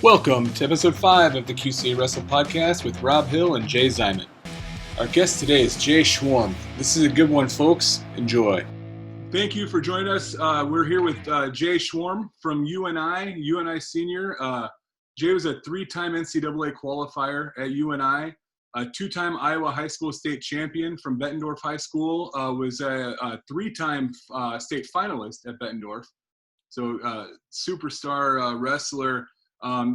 Welcome to episode 5 of the QCA Wrestle podcast with Rob Hill and Jay Zyman. Our guest today is Jay Schwarm. This is a good one, folks. Enjoy. Thank you for joining us. We're here with Jay Schwarm from UNI Senior. Jay was a 3-time NCAA qualifier at UNI, a 2-time Iowa High School state champion from Bettendorf High School, was a 3-time state finalist at Bettendorf. So superstar wrestler.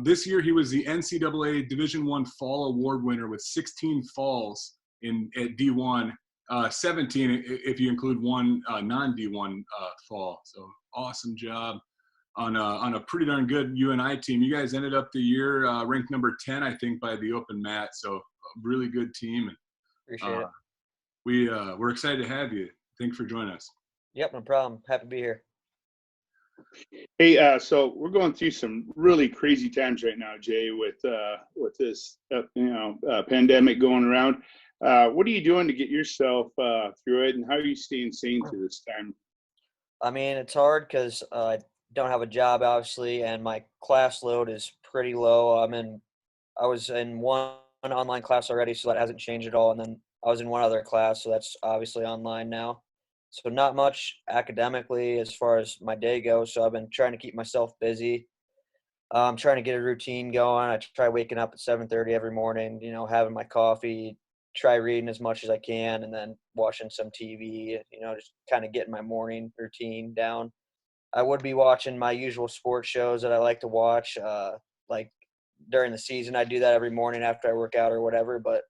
This year he was the NCAA Division I Fall Award winner with 16 falls at D1, 17 if you include one non-D1 fall. So awesome job on a pretty darn good UNI team. You guys ended up the year ranked number 10, I think, by the open mat. So a really good team. And Appreciate it. We're excited to have you. Thanks for joining us. Yep, no problem. Happy to be here. Hey, so we're going through some really crazy times right now, Jay, with this pandemic going around. What are you doing to get yourself through it, and how are you staying sane through this time? I mean, it's hard because I don't have a job, obviously, and my class load is pretty low. I was in one online class already, so that hasn't changed at all, and then I was in one other class, so that's obviously online now. So not much academically as far as my day goes. So I've been trying to keep myself busy. I'm trying to get a routine going. I try waking up at 7:30 every morning, having my coffee, try reading as much as I can, and then watching some TV, just kind of getting my morning routine down. I would be watching my usual sports shows that I like to watch. Like during the season, I do that every morning after I work out or whatever, but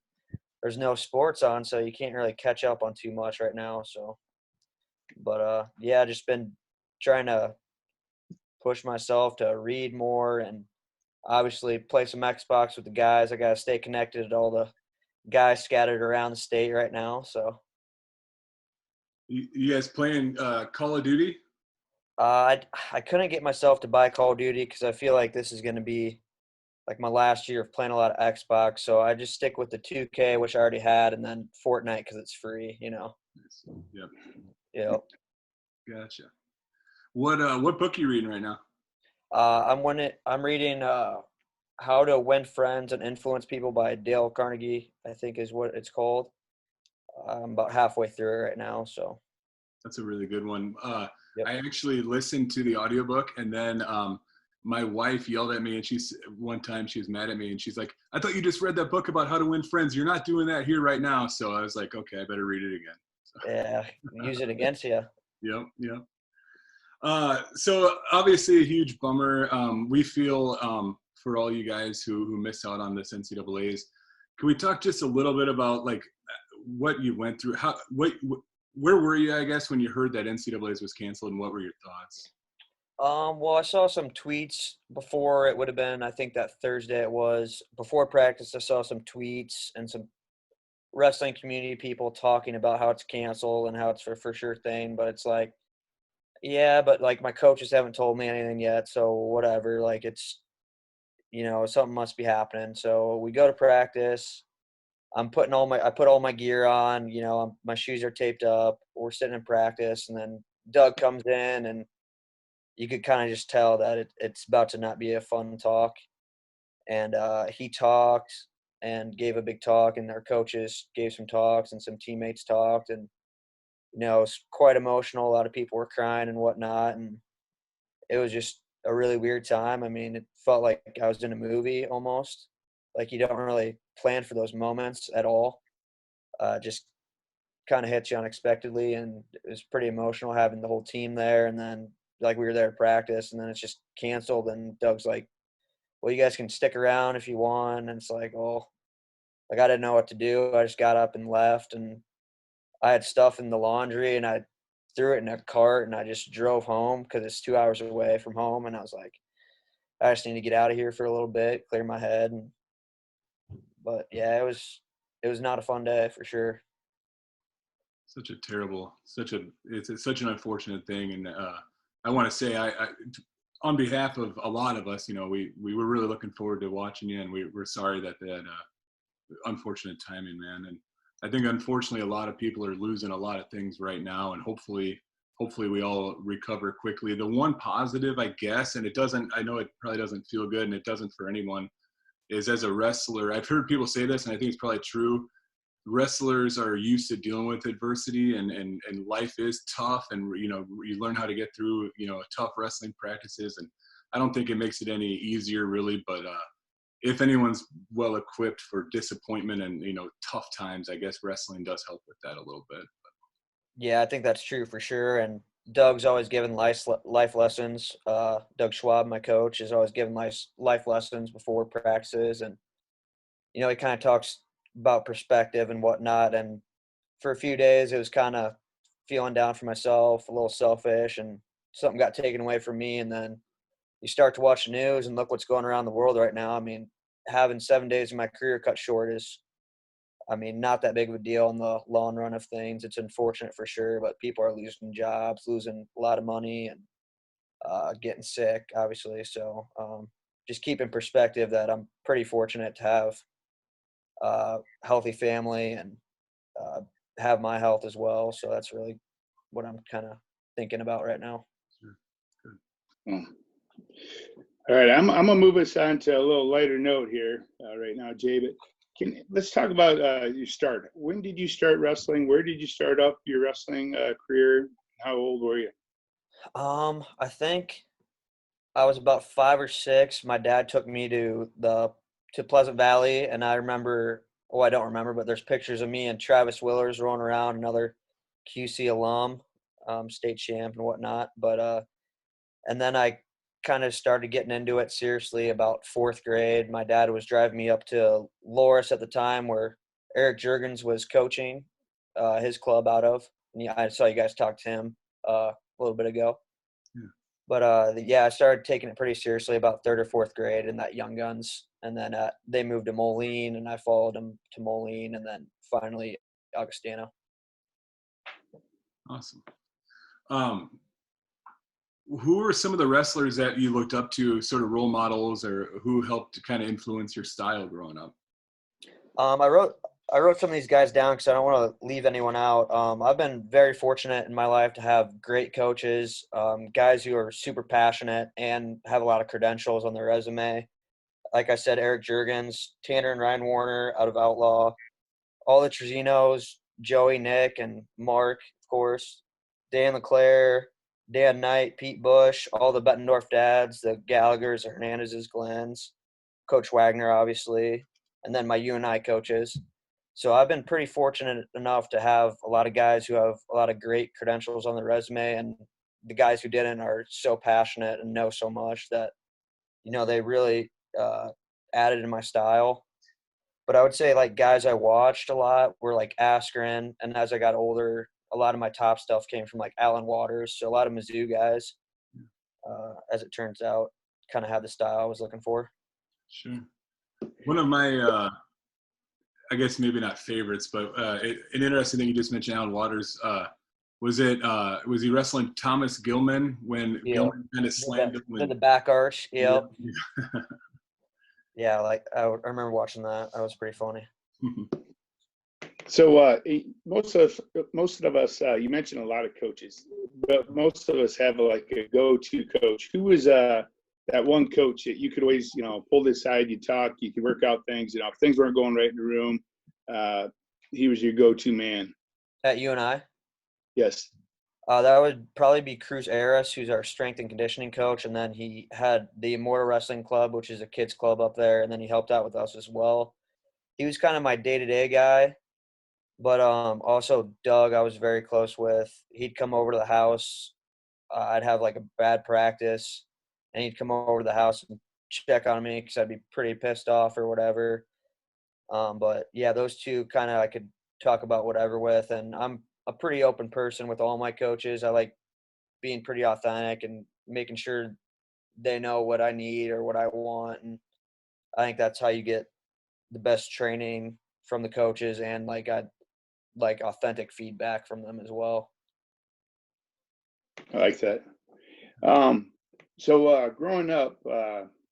there's no sports on, so you can't really catch up on too much right now. But yeah, just been trying to push myself to read more and obviously play some Xbox with the guys. I got to stay connected to all the guys scattered around the state right now. So, you guys playing Call of Duty? I couldn't get myself to buy Call of Duty because I feel like this is going to be like my last year of playing a lot of Xbox. So I just stick with the 2K, which I already had, and then Fortnite because it's free, Yep. Yep. Gotcha. What book are you reading right now? I'm reading How to Win Friends and Influence People by Dale Carnegie, I think is what it's called. I'm about halfway through it right now. So that's a really good one. Yep. I actually listened to the audiobook, and then my wife yelled at me, and one time she was mad at me, and she's like, I thought you just read that book about how to win friends. You're not doing that here right now. So I was like, okay, I better read it again. So. Yeah, use it against you. Yep. So obviously a huge bummer. We feel for all you guys who missed out on this NCAAs. Can we talk just a little bit about like what you went through? Where were you, I guess, when you heard that NCAAs was canceled, and what were your thoughts? Well, I saw some tweets before it would have been, I think that Thursday it was, before practice. I saw some tweets and some wrestling community people talking about how it's canceled and how it's for sure thing, but it's like, yeah, but like my coaches haven't told me anything yet, so whatever. Like it's, something must be happening. So we go to practice. I put all my gear on. My shoes are taped up. We're sitting in practice, and then Doug comes in, and you could kind of just tell that it's about to not be a fun talk. And he talked and gave a big talk, and our coaches gave some talks, and some teammates talked, and it was quite emotional. A lot of people were crying and whatnot, and it was just a really weird time. I mean, it felt like I was in a movie almost. Like you don't really plan for those moments at all. Just kind of hits you unexpectedly, and it was pretty emotional having the whole team there. And then like we were there to practice, and then it's just canceled. And Doug's like, well, you guys can stick around if you want. And it's like, oh, like I didn't know what to do. I just got up and left, and I had stuff in the laundry, and I threw it in a cart, and I just drove home because it's 2 hours away from home. And I was like, I just need to get out of here for a little bit, clear my head. But yeah, it was not a fun day for sure. It's such an unfortunate thing. And I want to say, I on behalf of a lot of us, we were really looking forward to watching you, and we're sorry that unfortunate timing, man. And I think unfortunately a lot of people are losing a lot of things right now, and hopefully hopefully we all recover quickly. The one positive, I guess, and I know it probably doesn't feel good, and it doesn't for anyone, is as a wrestler, I've heard people say this, and I think it's probably true. Wrestlers are used to dealing with adversity, and life is tough, and you learn how to get through tough wrestling practices, and I don't think it makes it any easier really, but if anyone's well equipped for disappointment and tough times, I guess wrestling does help with that a little bit. Yeah, I think that's true for sure. And Doug's always given life lessons. Doug Schwab, my coach, is always given life lessons before practices, and he kind of talks about perspective and whatnot. And for a few days, it was kind of feeling down for myself, a little selfish, and something got taken away from me. And then you start to watch the news and look what's going around the world right now. I mean, having 7 days of my career cut short is, not that big of a deal in the long run of things. It's unfortunate for sure, but people are losing jobs, losing a lot of money, and getting sick, obviously. So just keep in perspective that I'm pretty fortunate to have a healthy family and have my health as well. So that's really what I'm kind of thinking about right now. Sure. Good. All right, I'm gonna move us on to a little lighter note here right now, Jay. But let's talk about your start. When did you start wrestling? Where did you start up your wrestling career? How old were you? I think I was about 5 or 6. My dad took me to Pleasant Valley, and I remember. Oh, I don't remember, but there's pictures of me and Travis Willers rolling around, another QC alum, state champ and whatnot. But and then I kind of started getting into it seriously about 4th grade. My dad was driving me up to Loris at the time, where Eric Jurgens was coaching his club out of. And I saw you guys talk to him a little bit ago. Yeah. But I started taking it pretty seriously about 3rd or 4th grade in that Young Guns. And then they moved to Moline, and I followed them to Moline, and then finally Augustana. Awesome. Who are some of the wrestlers that you looked up to, sort of role models, or who helped to kind of influence your style growing up? I wrote some of these guys down because I don't want to leave anyone out. I've been very fortunate in my life to have great coaches, guys who are super passionate and have a lot of credentials on their resume. Like I said, Eric Jurgens, Tanner and Ryan Warner out of Outlaw, all the Trezinos, Joey, Nick, and Mark, of course, Dan LeClaire, Dan Knight, Pete Bush, all the Bettendorf dads, the Gallaghers, the Hernandezes, Glens, Coach Wagner, obviously, and then my UNI coaches. So I've been pretty fortunate enough to have a lot of guys who have a lot of great credentials on their resume, and the guys who didn't are so passionate and know so much that, they really added in my style. But I would say like guys I watched a lot were like Askren, and as I got older, a lot of my top stuff came from like Alan Waters. So a lot of Mizzou guys, as it turns out, kind of had the style I was looking for. Sure. One of my, I guess maybe not favorites, but an interesting thing you just mentioned, Alan Waters. Was he wrestling Thomas Gilman when Gilman kind of slammed him? Did the back arch? Yep. Yeah. Yeah, like I remember watching that. That was pretty funny. So most of us, you mentioned a lot of coaches, but most of us have like a go-to coach. Who was that one coach that you could always, pull this aside, you talk, you could work out things, if things weren't going right in the room, he was your go-to man. At UNI? Yes. That would probably be Cruz Aris, who's our strength and conditioning coach, and then he had the Immortal Wrestling Club, which is a kids club up there, and then he helped out with us as well. He was kind of my day-to-day guy, but also Doug I was very close with. He'd come over to the house. I'd have like a bad practice, and he'd come over to the house and check on me because I'd be pretty pissed off or whatever. But, yeah, those two kind of I could talk about whatever with, and I'm a pretty open person with all my coaches. I like being pretty authentic and making sure they know what I need or what I want. And I think that's how you get the best training from the coaches, and like authentic feedback from them as well. I like that. So growing up,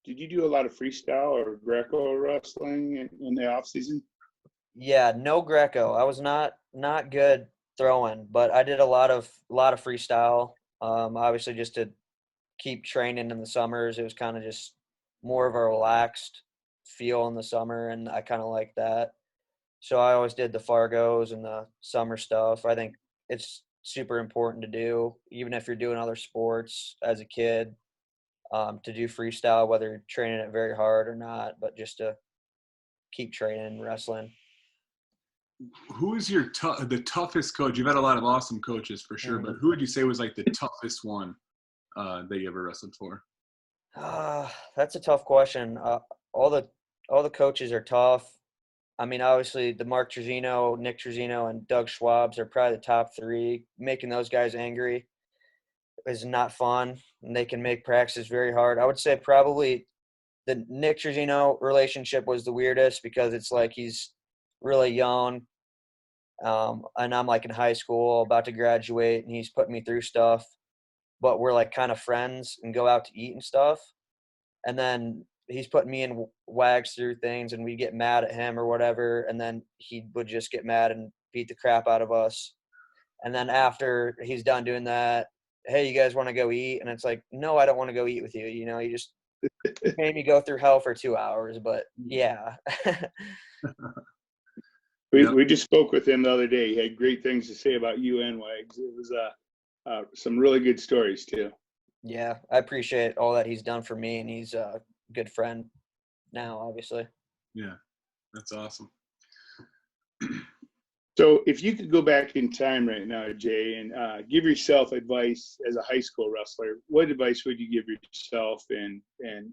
did you do a lot of freestyle or Greco wrestling in the off season? Yeah, no Greco. I was not good throwing, but I did a lot of freestyle. Obviously just to keep training in the summers. It was kind of just more of a relaxed feel in the summer, and I kind of like that. So I always did the Fargos and the summer stuff. I think it's super important to do, even if you're doing other sports as a kid, to do freestyle, whether you're training it very hard or not, but just to keep training wrestling. Who is the toughest coach? You've had a lot of awesome coaches for sure, but who would you say was like the toughest one that you ever wrestled for? That's a tough question. All the coaches are tough. I mean, obviously, the Mark Trezino, Nick Trezino, and Doug Schwabs are probably the top three. Making those guys angry is not fun, and they can make practices very hard. I would say probably the Nick Trezino relationship was the weirdest because it's like he's really young, and I'm like in high school, about to graduate, and he's putting me through stuff. But we're like kind of friends and go out to eat and stuff. And then he's putting me in wags through things, and we get mad at him or whatever. And then he would just get mad and beat the crap out of us. And then after he's done doing that, hey, you guys want to go eat? And it's like, no, I don't want to go eat with you. You know, you just made me go through hell for 2 hours. But yeah. We just spoke with him the other day. He had great things to say about you and Wags. It was some really good stories too. Yeah, I appreciate all that he's done for me, and he's a good friend now, obviously. Yeah, that's awesome. So if you could go back in time right now, Jay, and give yourself advice as a high school wrestler, what advice would you give yourself, and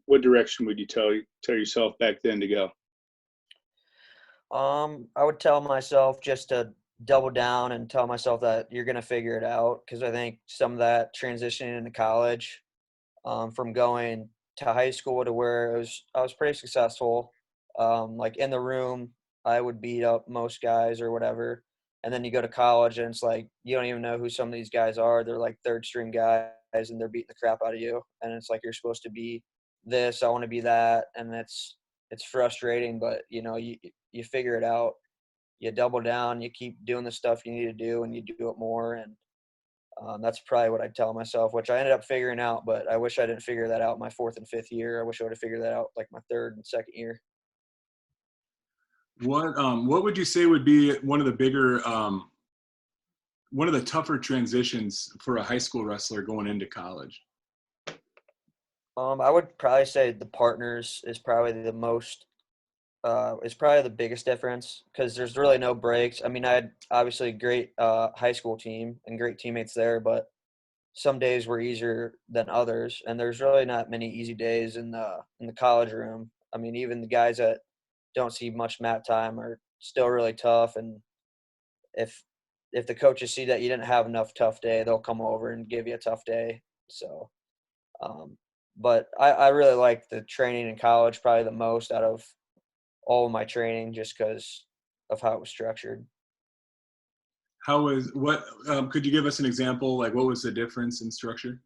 what direction would you tell yourself back then to go? I would tell myself just to double down and tell myself that you're going to figure it out, because I think some of that transitioning into college, from going to high school to where I was pretty successful. Like in the room, I would beat up most guys or whatever. And then you go to college and it's like, you don't even know who some of these guys are. They're like third string guys and they're beating the crap out of you. And it's like, you're supposed to be this, I want to be that. And it's frustrating, but you know, you figure it out. You double down, you keep doing the stuff you need to do, and you do it more. And that's probably what I'd tell myself, which I ended up figuring out, but I wish I didn't figure that out my fourth and fifth year. I wish I would have figured that out like my third and second year. What would you say would be one of the bigger, one of the tougher transitions for a high school wrestler going into college? I would probably say the partners is probably the biggest difference, because there's really no breaks. I mean, I had obviously a great high school team and great teammates there, but some days were easier than others, and there's really not many easy days in the college room. I mean, even the guys that don't see much mat time are still really tough, and if the coaches see that you didn't have enough tough day, they'll come over and give you a tough day. So, but I really liked the training in college probably the most out of all of my training, just because of how it was structured. Could you give us an example? Like, what was the difference in structure?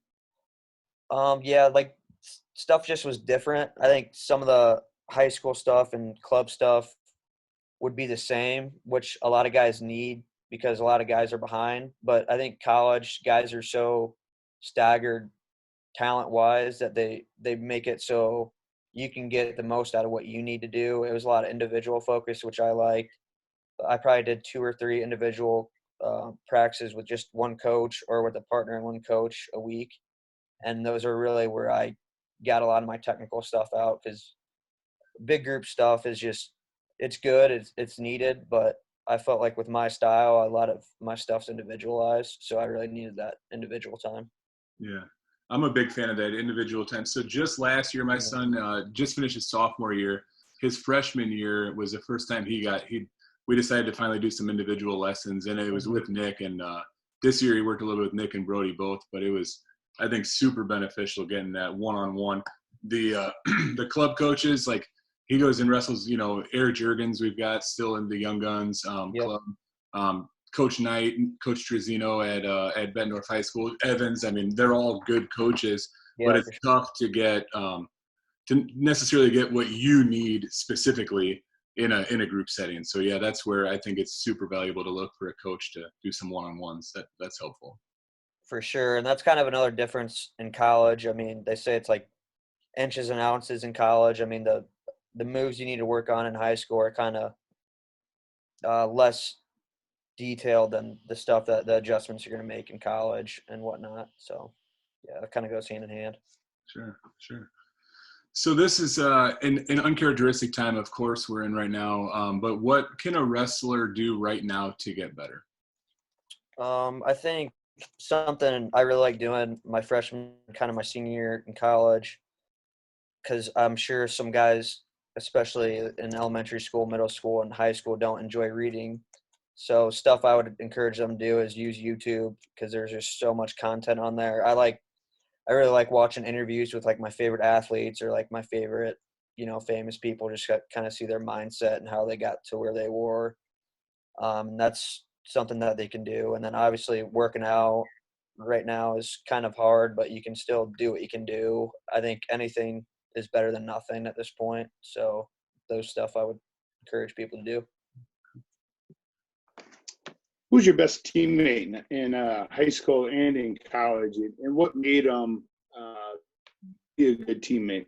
Yeah, like stuff just was different. I think some of the high school stuff and club stuff would be the same, which a lot of guys need because a lot of guys are behind. But I think college guys are so staggered talent-wise that they make it so you can get the most out of what you need to do. It was a lot of individual focus, which I liked. I probably did 2 or 3 individual practices with just one coach or with a partner and one coach a week. And those are really where I got a lot of my technical stuff out, because big group stuff is just, it's good, it's needed, but I felt like with my style, a lot of my stuff's individualized, so I really needed that individual time. Yeah, I'm a big fan of that individual time. So just last year, my son just finished his sophomore year. His freshman year was the first time we decided to finally do some individual lessons, and it was with Nick. And this year he worked a little bit with Nick and Brody both, but it was, I think, super beneficial getting that one-on-one. The club coaches, like, he goes and wrestles, Eric Juergens, we've got still in the Young Guns club. Coach Knight, Coach Trezino at Bettendorf High School, Evans. I mean, they're all good coaches, but it's tough to get to necessarily get what you need specifically in a group setting. So yeah, that's where I think it's super valuable to look for a coach to do some one-on-ones. That's helpful. For sure. And that's kind of another difference in college. I mean, they say it's like inches and ounces in college. I mean, the moves you need to work on in high school are kind of less detailed than the stuff that the adjustments you're going to make in college and whatnot. So yeah, it kind of goes hand in hand. Sure. So this is an uncharacteristic time, of course, we're in right now. But what can a wrestler do right now to get better? I think something I really like doing my freshman, kind of my senior year in college, because I'm sure some guys, especially in elementary school, middle school, and high school, don't enjoy reading. So stuff I would encourage them to do is use YouTube, because there's just so much content on there. I really like watching interviews with like my favorite athletes or like my favorite, famous people, just kind of see their mindset and how they got to where they were. That's something that they can do. And then obviously working out right now is kind of hard, but you can still do what you can do. I think anything is better than nothing at this point. So those stuff I would encourage people to do. Who's your best teammate in high school and in college, and what made them be a good teammate?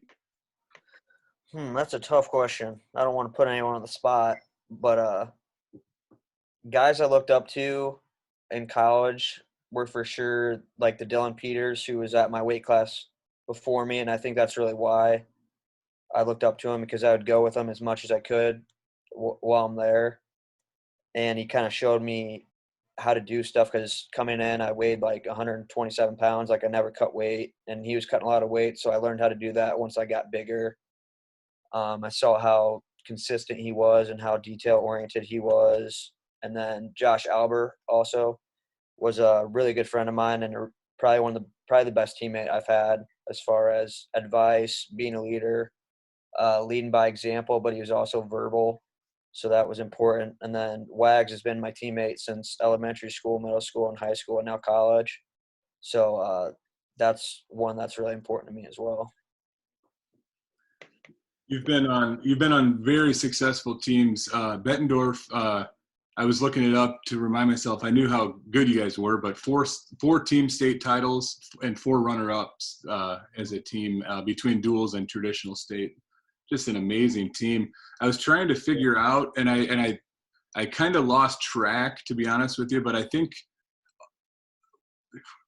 That's a tough question. I don't want to put anyone on the spot, but guys I looked up to in college were for sure like the Dylan Peters, who was at my weight class before me, and I think that's really why I looked up to him, because I would go with him as much as I could while I'm there, and he kind of showed me how to do stuff, because coming in I weighed like 127 pounds, like I never cut weight, and he was cutting a lot of weight, so I learned how to do that once I got bigger. I saw how consistent he was and how detail oriented he was. And then Josh Albert also was a really good friend of mine, and probably the best teammate I've had as far as advice, being a leader, leading by example, but he was also verbal. So that was important. And then Wags has been my teammate since elementary school, middle school, and high school, and now college. So that's one that's really important to me as well. You've been on very successful teams. Bettendorf, I was looking it up to remind myself. I knew how good you guys were, but four team state titles and 4 runner-ups as a team between duals and traditional state. Just an amazing team. I was trying to figure out, and I kind of lost track, to be honest with you, but I think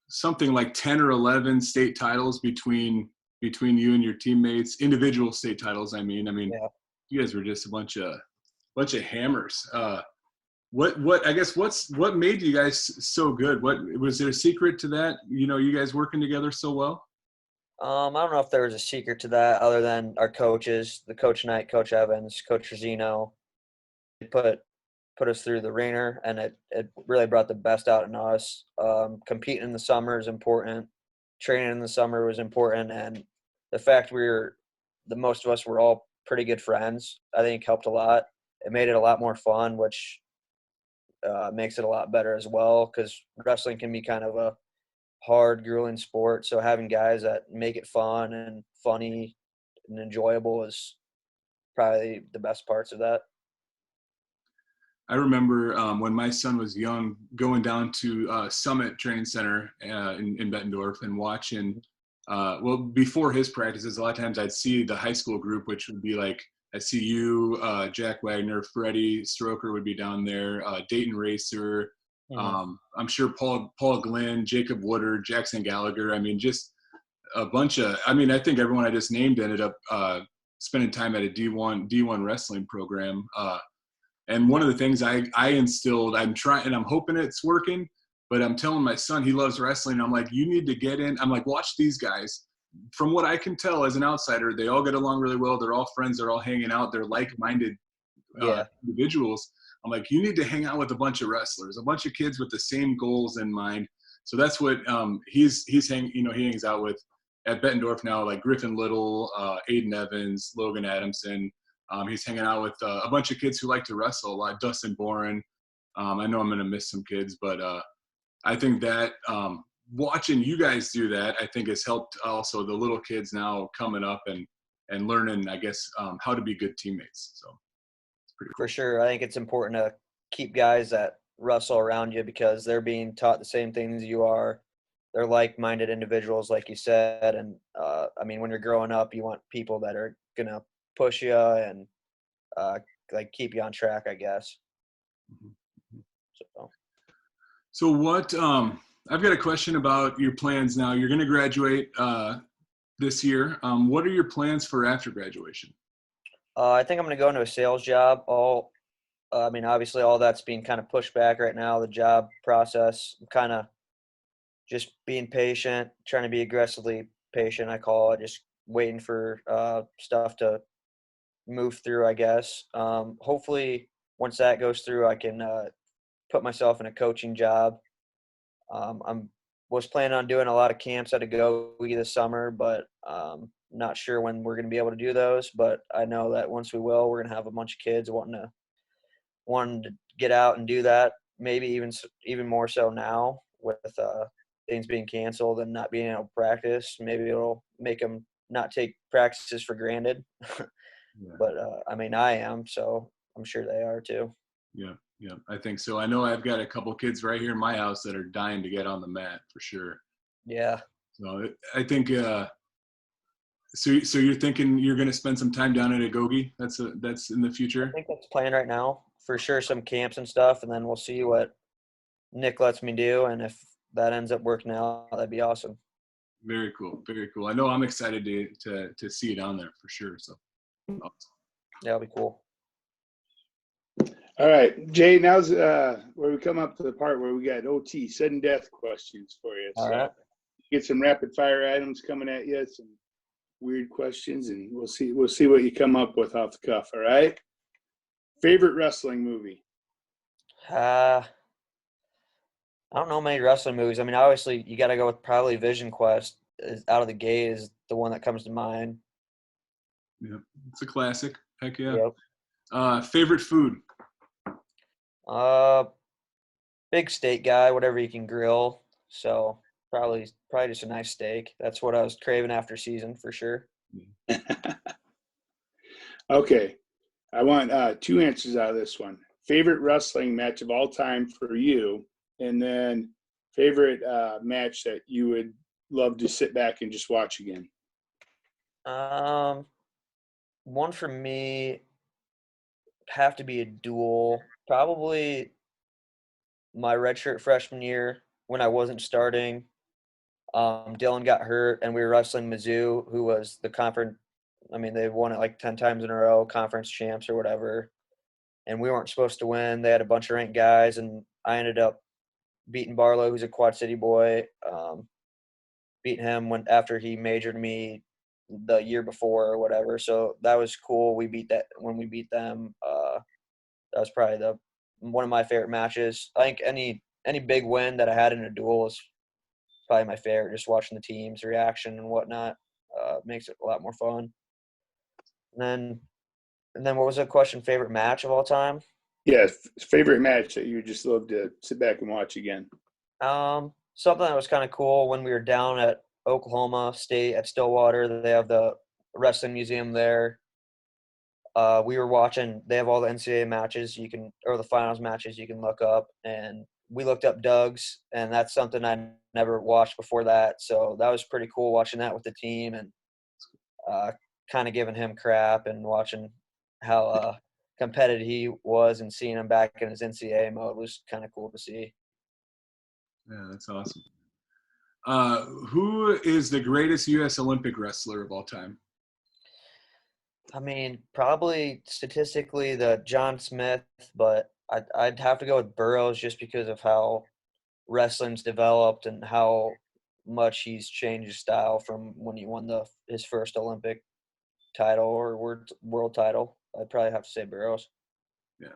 something like 10 or 11 state titles between you and your teammates, individual state titles. I mean, yeah. You guys were just a bunch of hammers. What made you guys so good? What was there a secret to that? You guys working together so well? I don't know if there was a secret to that other than our coaches, the Coach Knight, Coach Evans, Coach Rosino. They put us through the ringer, and it really brought the best out in us. Competing in the summer is important. Training in the summer was important, and the fact most of us were all pretty good friends, I think helped a lot. It made it a lot more fun, which makes it a lot better as well, because wrestling can be kind of a hard, grueling sport. So having guys that make it fun and funny and enjoyable is probably the best parts of that. I remember when my son was young, going down to Summit Training Center in Bettendorf and watching, before his practices, a lot of times I'd see the high school group, which would be like, I see you, Jack Wagner, Freddie Stroker would be down there, Dayton Racer, I'm sure Paul Glenn, Jacob Woodard, Jackson Gallagher. I mean, just a bunch of, I think everyone I just named ended up spending time at a D1 wrestling program. And one of the things I instilled, I'm trying, and I'm hoping it's working, but I'm telling my son, he loves wrestling. I'm like, you need to get in. I'm like, watch these guys. From what I can tell as an outsider, they all get along really well. They're all friends. They're all hanging out. They're like-minded individuals. I'm like, you need to hang out with a bunch of wrestlers, a bunch of kids with the same goals in mind. So that's what he hangs out with at Bettendorf now, like Griffin Little, Aiden Evans, Logan Adamson. He's hanging out with a bunch of kids who like to wrestle a lot. Dustin Boren. I know I'm going to miss some kids, but I think that watching you guys do that, I think has helped also the little kids now coming up and learning, I guess, how to be good teammates. So it's Pretty For cool. sure. I think it's important to keep guys that wrestle around you because they're being taught the same things you are. They're like-minded individuals, like you said. And, I mean, when you're growing up, you want people that are going to push you and, like, keep you on track, I guess. So. So what, I've got a question about your plans now. You're going to graduate this year. What are your plans for after graduation? I think I'm going to go into a sales job. I mean, obviously all that's being kind of pushed back right now, the job process. I'm kind of just being patient, trying to be aggressively patient, I call it, just waiting for stuff to move through, I guess. Hopefully once that goes through, I can put myself in a coaching job. I'm was planning on doing a lot of camps at a Gogi this summer, but not sure when we're going to be able to do those. But I know that once we will, we're going to have a bunch of kids wanting to get out and do that. Maybe even more so now with things being canceled and not being able to practice. Maybe it'll make them not take practices for granted. Yeah. But I mean, I am, so I'm sure they are too. Yeah, yeah, I think so. I know I've got a couple kids right here in my house that are dying to get on the mat for sure. Yeah. So I think, so you're thinking you're going to spend some time down at Agogi? That's in the I future? think that's planned right now. For sure, some camps and stuff, and then we'll see what Nick lets me do, and if that ends up working out, that'd be awesome. Very cool, very cool. I know I'm excited to see it on there for sure. So awesome. Yeah, that'll be cool. All right, Jay, now's where we come up to the part where we got OT, sudden death questions for you. All So right. get some rapid fire items coming at you, some weird questions, and we'll see what you come up with off the cuff. All right. Favorite wrestling movie? I don't know many wrestling movies. I mean, obviously, you got to go with probably Vision Quest. Out of the gate is the one that comes to mind. Yeah, it's a classic. Heck yeah. Yep. Favorite food? Big steak guy, whatever you can grill. So probably just a nice steak. That's what I was craving after season for sure. Okay, I want two answers out of this one. Favorite wrestling match of all time for you, and then favorite match that you would love to sit back and just watch again. One for me have to be a duel. Probably my redshirt freshman year when I wasn't starting. Dylan got hurt, and we were wrestling Mizzou, who was the conference. I mean, they won it like 10 times in a row, conference champs or whatever. And we weren't supposed to win. They had a bunch of ranked guys, and I ended up beating Barlow, who's a Quad City boy. Beating him after he majored me the year before or whatever. So that was cool. We beat them. That was probably one of my favorite matches. I think any big win that I had in a duel is probably my favorite. Just watching the team's reaction and whatnot makes it a lot more fun. And then what was the question? Favorite match of all time? Yeah, favorite match that you would just love to sit back and watch again. Something that was kind of cool when we were down at Oklahoma State at Stillwater. They have the wrestling museum there. We were watching. They have all the NCAA matches or the finals matches you can look up, and we looked up Doug's, and that's something I never watched before that. So that was pretty cool watching that with the team and kind of giving him crap and watching how competitive he was and seeing him back in his NCAA mode was kind of cool to see. Yeah, that's awesome. Who is the greatest U.S. Olympic wrestler of all time? I mean, probably statistically the John Smith, but I'd have to go with Burroughs just because of how wrestling's developed and how much he's changed his style from when he won his first Olympic title or world title. I'd probably have to say Burroughs. Yeah.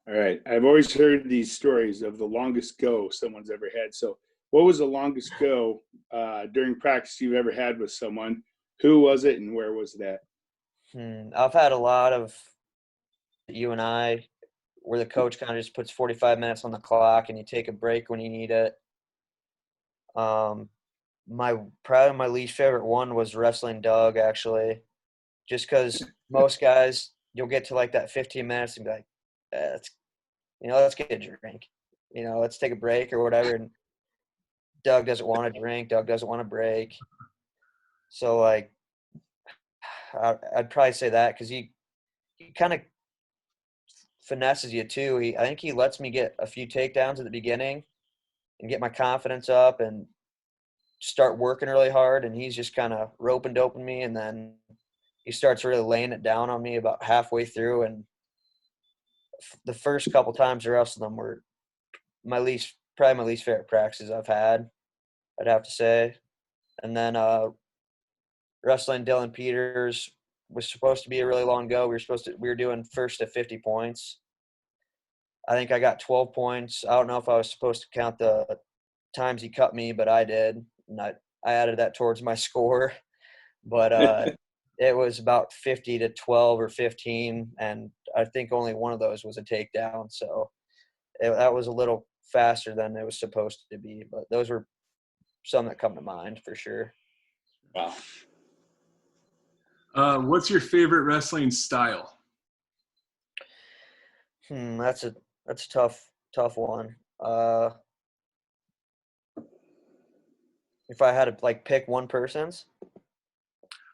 All right. I've always heard these stories of the longest go someone's ever had. So what was the longest go during practice you've ever had with someone? Who was it and where was that? I've had a lot of you and I where the coach kind of just puts 45 minutes on the clock and you take a break when you need it. Probably my least favorite one was wrestling Doug, actually, just because most guys you'll get to like that 15 minutes and be like, let's get a drink. Let's take a break or whatever. And Doug doesn't want a drink. Doug doesn't want a break. So like, I'd probably say that because he kind of finesses you too. I think he lets me get a few takedowns at the beginning and get my confidence up and start working really hard. And he's just kind of rope and doping me. And then he starts really laying it down on me about halfway through. And the first couple times I wrestled him were probably my least favorite practices I've had, I'd have to say. And then wrestling Dylan Peters was supposed to be a really long go. We were doing first to 50 points. I think I got 12 points. I don't know if I was supposed to count the times he cut me, but I did. And I added that towards my score. But it was about 50 to 12 or 15. And I think only one of those was a takedown. So that was a little faster than it was supposed to be. But those were some that come to mind for sure. Wow. What's your favorite wrestling style? That's a tough one. If I had to like pick one person's.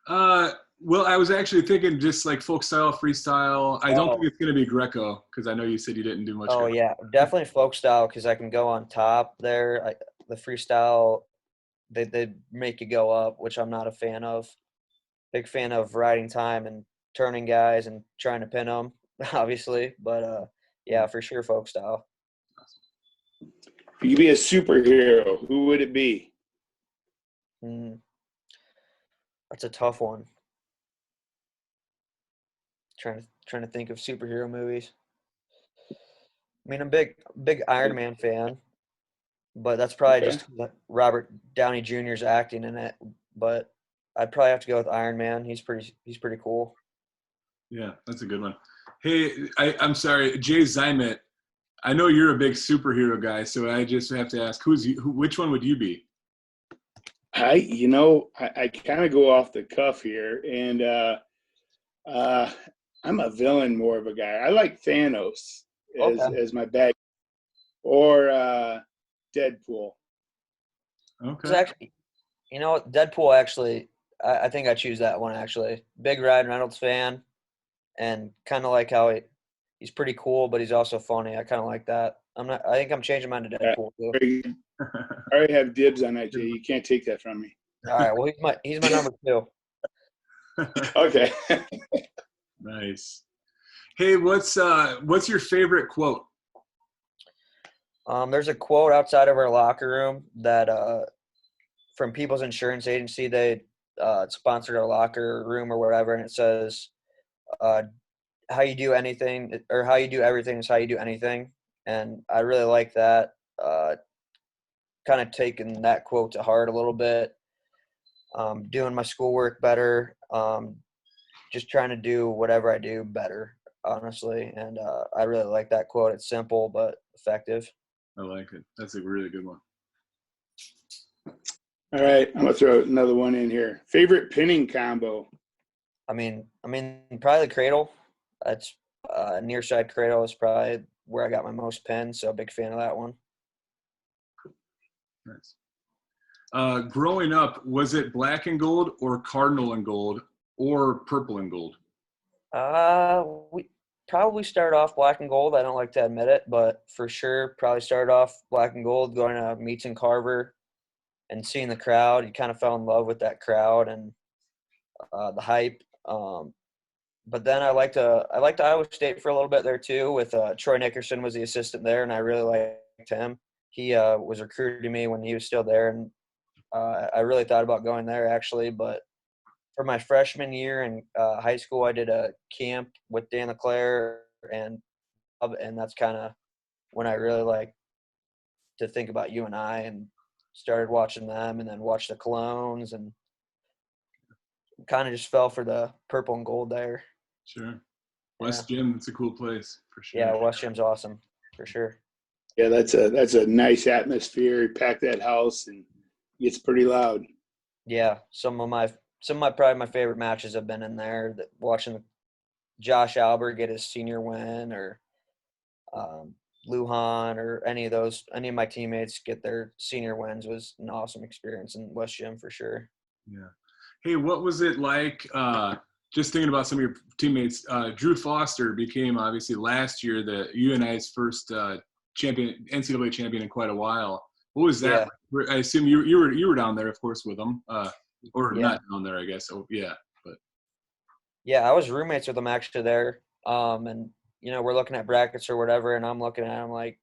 Well, I was actually thinking just like folk style, freestyle. I don't think it's going to be Greco because I know you said you didn't do much. Oh, Greco. yeah, definitely folk style because I can go on top there. The freestyle, they make you go up, which I'm not a fan of. Big fan of riding time and turning guys and trying to pin them, obviously. But, yeah, for sure folk style. If you could be a superhero, who would it be? That's a tough one. Trying to think of superhero movies. I mean, I'm big Iron Man fan, but that's probably just Robert Downey Jr.'s acting in it. But I'd probably have to go with Iron Man. He's pretty cool. Yeah, that's a good one. Hey, I'm sorry, Jay Zimet. I know you're a big superhero guy, so I just have to ask, which one would you be? I kind of go off the cuff here, and I'm a villain more of a guy. I like Thanos as my bad, or Deadpool. Okay. Actually, Deadpool actually, I think I choose that one actually. Big Ryan Reynolds fan, and kind of like how he's pretty cool, but he's also funny. I kind of like that. I think I'm changing mine to Deadpool too. I already have dibs on that, Jay. You can't take that from me. All right. Well, he's my number 2. Okay. Nice. Hey, what's your favorite quote? There's a quote outside of our locker room that from People's Insurance Agency. They sponsored our locker room or whatever, and it says, "How you do anything or how you do everything is how you do anything." And I really like that. Kind of taking that quote to heart a little bit. Doing my schoolwork better. Just trying to do whatever I do better, honestly. And I really like that quote. It's simple but effective. I like it. That's a really good one. All right, I'm gonna throw another one in here. Favorite pinning combo? I mean, probably the cradle. That's near side cradle is probably where I got my most pins. So big fan of that one. Nice. Growing up, was it black and gold or cardinal and gold or purple and gold? We probably started off black and gold. I don't like to admit it, but for sure probably started off black and gold, going to Meats and Carver and seeing the crowd. You kind of fell in love with that crowd and the hype. But then I liked Iowa State for a little bit there too. With Troy Nickerson was the assistant there, and I really liked him. He was recruiting me when he was still there, and I really thought about going there actually. But for my freshman year in high school, I did a camp with Dan LeClaire, and that's kind of when I really liked to think about UNI and started watching them, and then watched the Colognes, and kind of just fell for the purple and gold there. Sure. West Gym, it's a cool place for sure. Yeah, West Gym's awesome for sure. Yeah, that's a nice atmosphere. You pack that house and it gets pretty loud. Yeah, some of my probably my favorite matches have been in there. Watching Josh Albert get his senior win, or Lujan, or any of my teammates get their senior wins was an awesome experience in West Gym for sure. Yeah. Hey, what was it like, just thinking about some of your teammates, Drew Foster became obviously last year the UNI's first NCAA champion in quite a while. What was that? Yeah. I assume you were down there, of course, with him, or Yeah. not down there, I guess. Oh, yeah, but yeah, I was roommates with him actually there. And we're looking at brackets or whatever, and I'm looking at him like,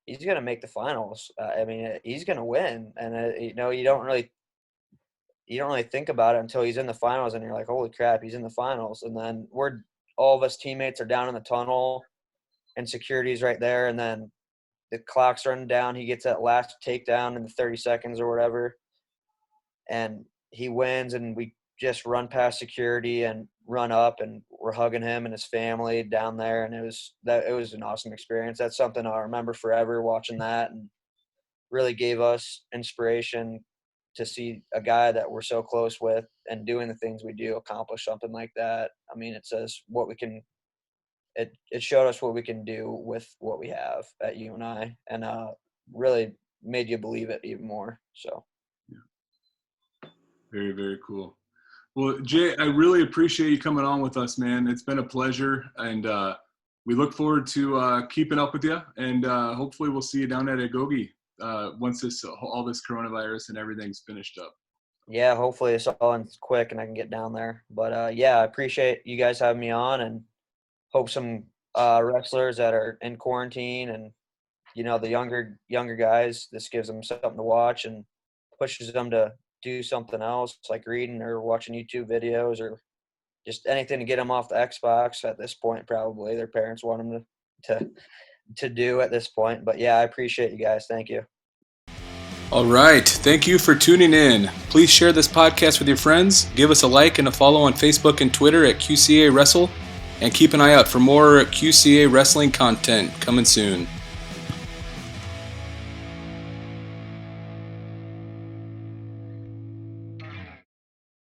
he's gonna make the finals. I mean, he's gonna win, and you don't really think about it until he's in the finals, and you're like, holy crap, he's in the finals. And then all of us teammates are down in the tunnel, and security's right there, and then the clock's running down. He gets that last takedown in the 30 seconds or whatever, and he wins, and we just run past security and run up, and we're hugging him and his family down there, and it was an awesome experience. That's something I'll remember forever, watching that, and really gave us inspiration to see a guy that we're so close with and doing the things we do accomplish something like that. I mean, it says what we can. It showed us what we can do with what we have at UNI, and really made you believe it even more. So, yeah. Very, very cool. Well, Jay, I really appreciate you coming on with us, man. It's been a pleasure, and we look forward to keeping up with you, and hopefully we'll see you down at Agoge once all this coronavirus and everything's finished up. Yeah, hopefully it's all ends quick and I can get down there. But yeah, I appreciate you guys having me on, and hope some wrestlers that are in quarantine and the younger guys, this gives them something to watch and pushes them to do something else, like reading or watching YouTube videos, or just anything to get them off the Xbox at this point. Probably their parents want them to do at this point. But yeah, I appreciate you guys. Thank you. All right. Thank you for tuning in. Please share this podcast with your friends. Give us a like and a follow on Facebook and Twitter at QCA Wrestle. And keep an eye out for more QCA wrestling content coming soon.